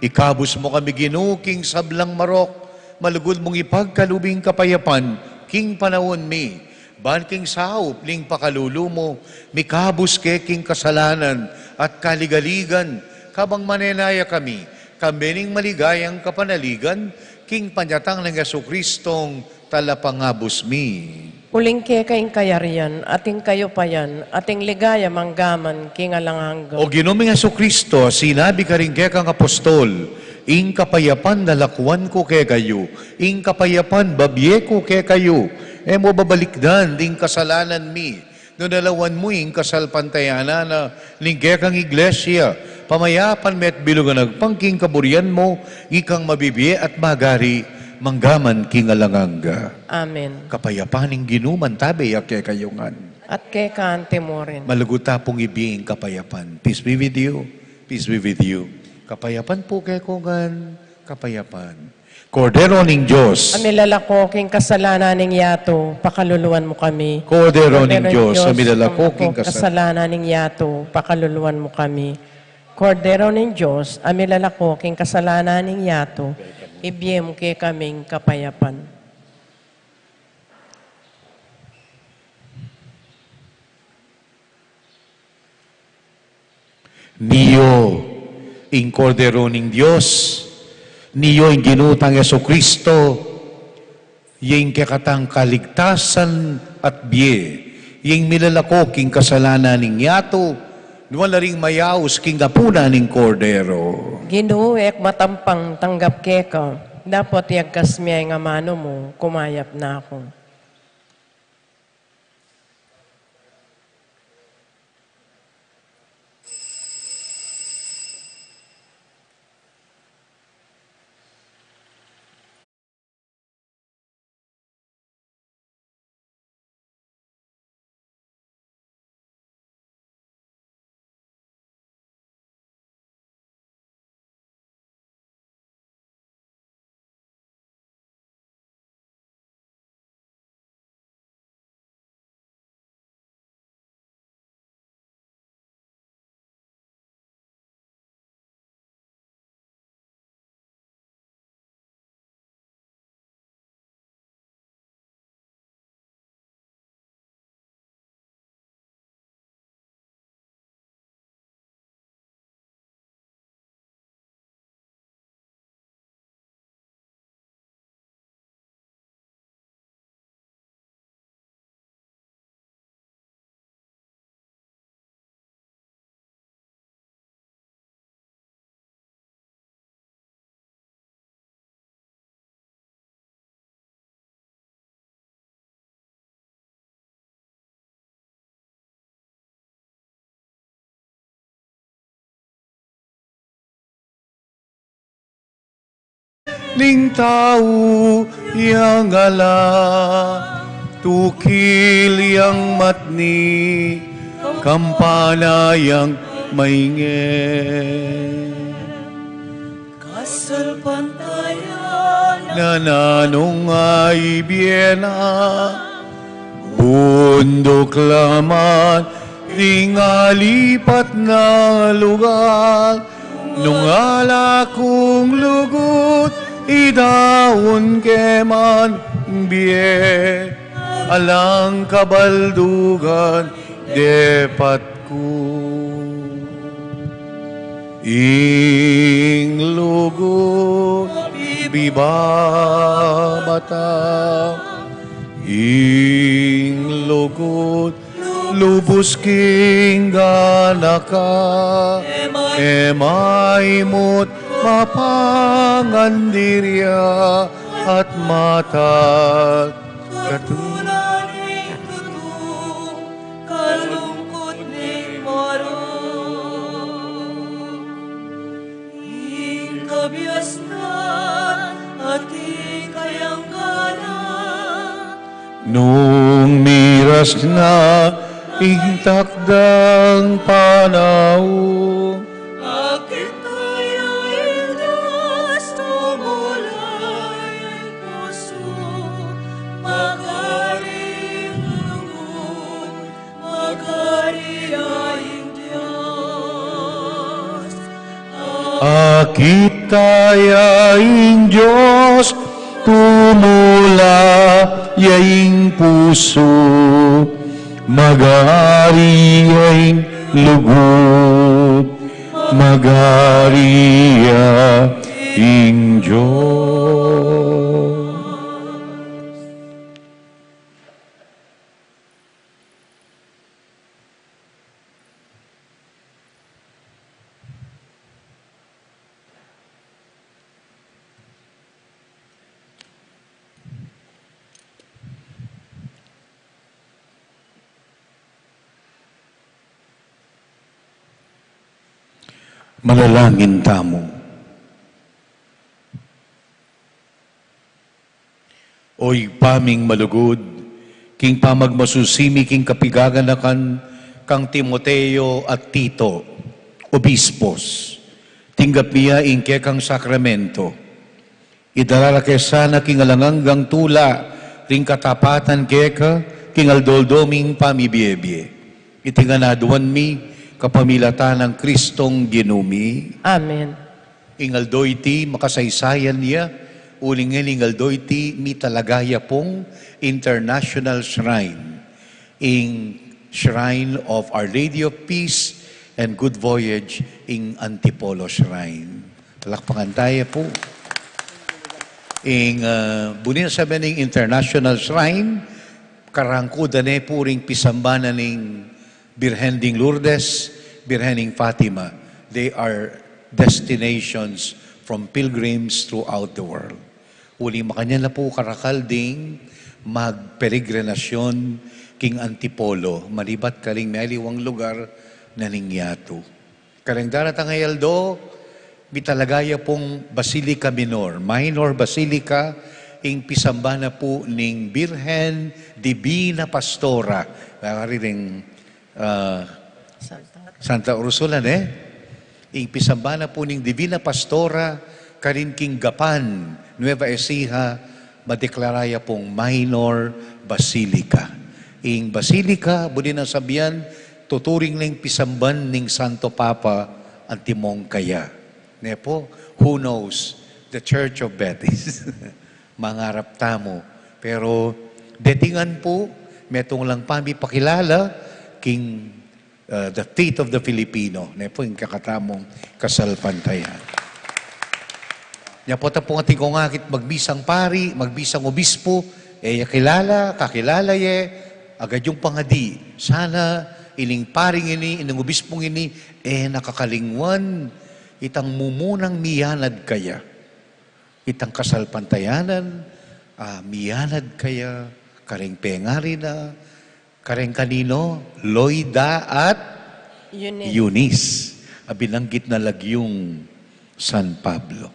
Speaker 2: Ikabus mo kami Ginoo, King sablang marok, malugod mong ipagkalubing kapayapan, King panahon mi, ban King saup, ling pakalulu mo, mikabus ke King kasalanan at kaligaligan, kabang manenaya kami ning maligayang kapanaligan, King panyatang ng Yesu-Kristong talapangabus mi.
Speaker 1: Uling kaing kayarian, ating kayo payan, ating ligaya manggaman, King alangangga.
Speaker 2: O Ginoong Jesucristo, sinabi ka rin kaya kang apostol, ing kapayapan nalakwan ko kaya kayo, ing kapayapan babye ko kaya kayo, mo babalikdan ding kasalanan mi, no nalawan mo ing kasalpantayana na ling kaya kang iglesia, pamayapan met bilugan nagpangking kaburian mo, ikang mabibye at magari, manggaman King alangangga.
Speaker 1: Amen.
Speaker 2: Kapayapaning ginuman tabi kaya kayongan.
Speaker 1: At kay kaante mo rin.
Speaker 2: Maluguta pong ibing kapayapan. Peace be with you. Peace be with you. Kapayapan po kay kungan. Kapayapan. Kordero ning Diyos.
Speaker 1: Amilalako, King kasalanan ning yato, pakaluluan mo kami.
Speaker 2: Kordero ning Diyos. Amilalako king
Speaker 1: kasalanan ning yato, pakaluluan mo kami. Kordero ning Diyos, amilalako, King kasalanan ning yato, ibiyem ke kaming kapayapan.
Speaker 2: Niyo, ing Kordero ning Diyos, niyo ing ginutang Jesucristo, yung kakatang kaligtasan at biye, yung milalako king kasalanan ning yato, wala ring mayaos king gapuna ning Kordero.
Speaker 1: Ginuek matampang tanggap keka, dapat yagkas miyay nga mano mo, kumayap na ako.
Speaker 2: Ning tao yang ala, tukil yang matni, kampana yang maingay.
Speaker 4: Kasalpantayan
Speaker 2: Nananong ay biyena, bundok laman, tingalipat na lugar, nung ala kong lugut, idaon keman biye, alang kabaldugan, depat ko. Ing lugut, bibabata, ing lugut, lubos king ganaka, emaimot mapangandirya at mata
Speaker 4: Katulad ning tutu, kalungkot ning marong. Ing kabiasnan at ikayangganan,
Speaker 2: Nung miras na takdang panahon,
Speaker 4: Bakit tayo Diyos tumulay puso? Maghari lugod, maghari aing Diyos.
Speaker 2: akit tayaing Diyos, tumula yaing puso, magari yaing lugod, magari yaing Diyos. Manalangin tamo. Oy paming malugod, king pamagmasusimi king kapigaganakan, kang Timoteo at Tito, obispos, tinggap niya ingke kang sakramento. Idalala kesana king alanganggang tula, ring katapatan keka, king aldoldoming pamibiyebye. Itinganaduan mi, kapamilatan ng Kristong ginumi.
Speaker 1: Amen.
Speaker 2: Ingaldoy ti makasaysayan niya, ulingin ingaldoy ti mi talagaya pong International Shrine. In Shrine of Our Lady of Peace and Good Voyage in Antipolo Shrine. Talakpakan tayo po. Bunin sabi ng International Shrine, karangkudan po ring pisambanan ng Birhen ding Lourdes, Birhen ding Fatima. They are destinations from pilgrims throughout the world. Uli makanya na po karakal ding magperegrinasyon king Antipolo, malibat kaling maliwang lugar na ningyato. Kareng daratang ayaldo, bitalagaya pong Basilica Minor Basilica, ing pisambana po ning Birhen Divina Pastora. Kariring Santa Ursula, ing pisambana po ning Divina Pastora, karin king Gapan, Nueva Ecija, madeklaraya pong Minor Basilica. Ing Basilica, budin ang sabihan, tuturing ning pisamban ning Santo Papa ang timong kaya. Nepo, who knows? The Church of Betis. Mangarap tamo. Pero, detingan po, metong lang pami pakilala, king the faith of the Filipino. Nepo, yung kakatamong kasalpantayan. Nya po tapong ating kong akit magbisang pari, magbisang obispo, kakilala agad yung pangadi. Sana, ining paring ini, ining obispong ini, nakakalingwan, itang mumunang miyanad kaya. Itang kasalpantayanan, miyanad kaya, karing pengari na, kareng kanino, Loida at Eunice. Binanggit na lagyong San Pablo.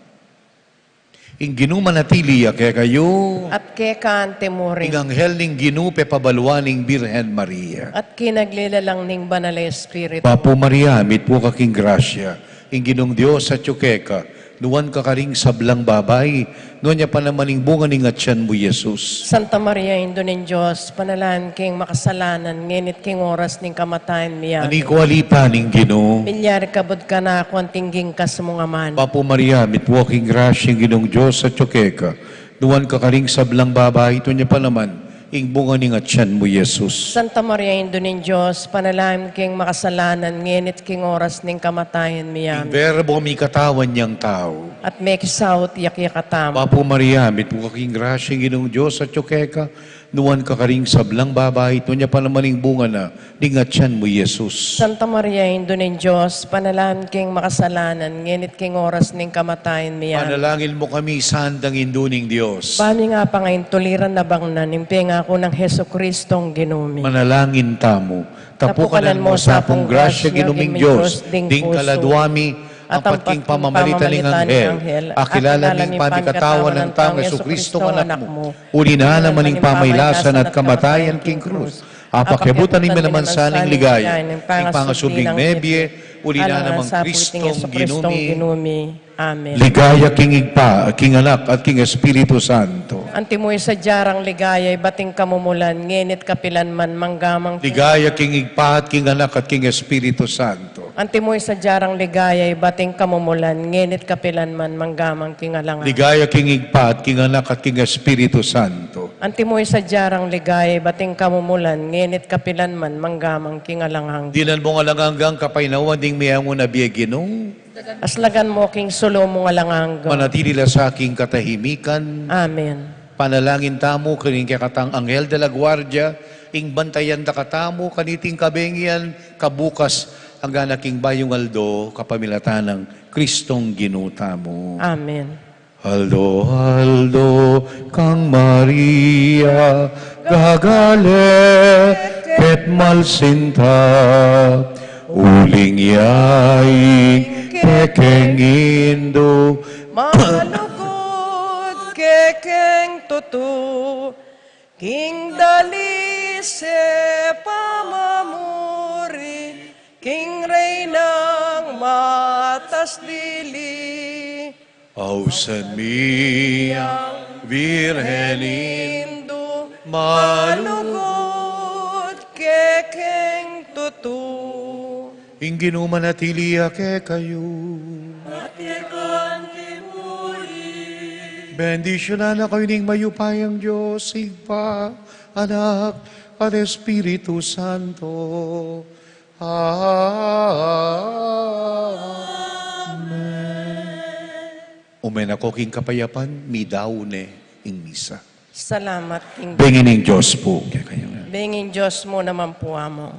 Speaker 2: Ing ginumanatili kaya kayo,
Speaker 1: At kekaan temuring,
Speaker 2: ing anghel ning ginupe pabaluaning Birhen Maria.
Speaker 1: at kinaglilalang ning banal na Espiritu.
Speaker 2: Papo Maria, mit po kaking grasya, ing ginong Diyos sa tsukeka, nuwan ka karing sablang babay, nuwan niya pa naman ing bunga ning atyan mo, Jesus.
Speaker 1: Santa Maria, Indo ning Diyos, panalan king makasalanan, nginit king oras ning kamatayan miyan.
Speaker 2: Ani ko alipa ning ginoo.
Speaker 1: Milyar kabod ka na ako ang tingging kas mong aman.
Speaker 2: Papo Maria, mit po kaking grasya, ing ginong Diyos sa tsukeka, nuwan ka karing sablang babay, nuwan niya pa naman ing bunga ning atyan mo, Jesus.
Speaker 1: Santa Maria, Indo ning Diyos, panalan king makasalanan, nginit king oras ning kamatayan miyan.
Speaker 2: Ing verbo mi katawan niyang tao.
Speaker 1: At may kisaot yakyakatam.
Speaker 2: Papo Maria, mit po kaking grasya, ing ginong Diyos sa tsukeka, nuwan ka karing sablang babay, nuwan niya pa naman ing bunga na ning atyan mo, Jesus.
Speaker 1: Santa Maria, Indo ning Diyos, panalan king makasalanan, nginit king oras ning kamatayan miyan.
Speaker 2: Panalangin mo kami, sandang induning Diyos.
Speaker 1: Pami nga pa ngayon tuliran na bang nanimpi nga ako ng Heso Kristong ginumi.
Speaker 2: Manalangin tamo. Tapukanan mo sa apong grasya, ginuming Diyos, ding kaladwami, ang pagking pamamarita ng anghel, akilala ning panikatawan ng taong Jesucristo anak mo, ulina naman ning pamaylasan at kamatayan king krus, apakibutan ning namansaning ligaya, ning pangasubing nebye, ulina namang Kristong ginumi.
Speaker 1: Amen.
Speaker 2: Ligaya king igpa, king anak at king Espiritu Santo.
Speaker 1: Antimoy sa jarang ligayay, bating kamumulan, ngenit kapilan man manggamang
Speaker 2: Ligaya king igpa at king anak at king Espiritu Santo.
Speaker 1: Antimoy sa jarang ligayay, bating kamumulan, ngenit kapilan man manggamang kingalangan.
Speaker 2: Ligaya king igpa at king anak at king Espiritu Santo.
Speaker 1: Antimoy sa jarang ligayay, bating kamumulan, ngenit kapilan man manggamang kingalangang.
Speaker 2: Dinan mo nga lang hanggang kapainawan ding miyang mo na biyaginong.
Speaker 1: Aslagan mo king sulo mo nga langang.
Speaker 2: Manatili la sa aking katahimikan.
Speaker 1: Amen.
Speaker 2: Panalangin tamo kaning kakatang anghel de la guardia, ing bantayan da katamo kaniting kabengyan kabukas hanggang aking bayong aldo kapamilatan ng Kristong ginuta mo.
Speaker 1: Amen.
Speaker 2: Aldo, Aldo, kang Maria, gagale, pet malsinta, uling yaing, kekeng indo,
Speaker 1: Malugod kekeng tutu, king dalise pamamuri, king reynang matas dili.
Speaker 2: ausan miyang virhenin,
Speaker 1: Indo
Speaker 2: malugod,
Speaker 1: malugod kekeng tutu.
Speaker 2: ing ginumanatili ake kayo. Bendisyonan na kayo ning mayupayang Diyos, Igpa, Anak, at Espiritu Santo. Amen. Umen ako king kapayapan, midaune ing misa.
Speaker 1: Salamat king
Speaker 2: Bengin ing Diyos po. Kaya kayo.
Speaker 1: Benging Diyos mo naman po amo.